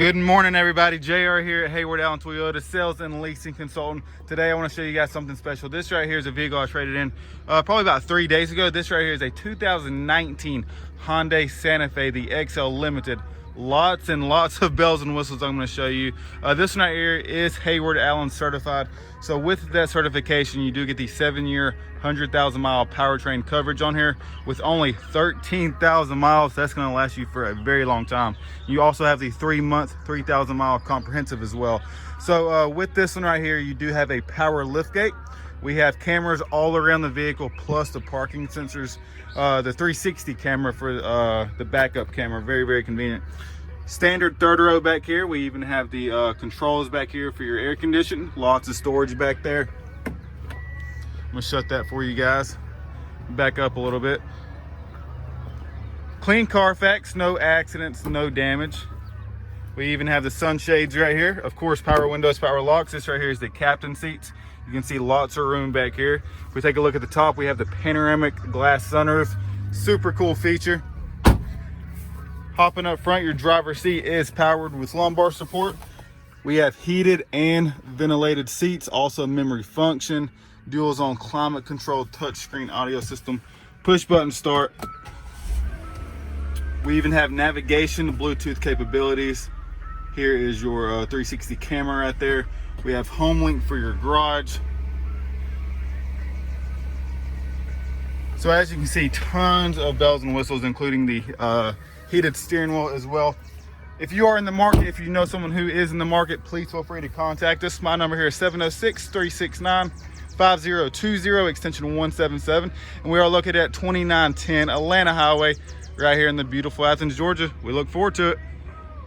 Good morning, everybody. JR here at Heyward Allen Toyota, sales and leasing consultant. Today I want to show you guys something special. This right here is a vehicle I traded in probably about 3 days ago. This right here is a 2019 Hyundai Santa Fe, the XL Limited. Lots and lots of bells and whistles I'm going to show you. This one right here is Heyward Allen certified. So with that certification, you do get the 7-year, 100,000-mile powertrain coverage on here. With only 13,000 miles, that's going to last you for a very long time. You also have the 3-month, 3,000-mile comprehensive as well. So with this one right here, you do have a power liftgate. We have cameras all around the vehicle, plus the parking sensors, the 360 camera for the backup camera. Very, very convenient. Standard third row back here. We even have the controls back here for your air conditioning. Lots of storage back there. I'm gonna shut that for you guys. Back up a little bit. Clean Carfax, no accidents, no damage. We even have the sunshades right here. Of course, power windows, power locks. This right here is the captain seats. You can see lots of room back here. If we take a look at the top, we have the panoramic glass sunroof. Super cool feature. Hopping up front, your driver's seat is powered with lumbar support. We have heated and ventilated seats, also memory function, dual zone climate control, touchscreen audio system, push button start. We even have navigation, Bluetooth capabilities. Here is your 360 camera right there. We have home link for your garage. So as you can see, tons of bells and whistles, including the heated steering wheel as well. If you are in the market, if you know someone who is in the market, please feel free to contact us. My number here is 706-369-5020, extension 177. And we are located at 2910 Atlanta Highway, right here in the beautiful Athens, Georgia. We look forward to it.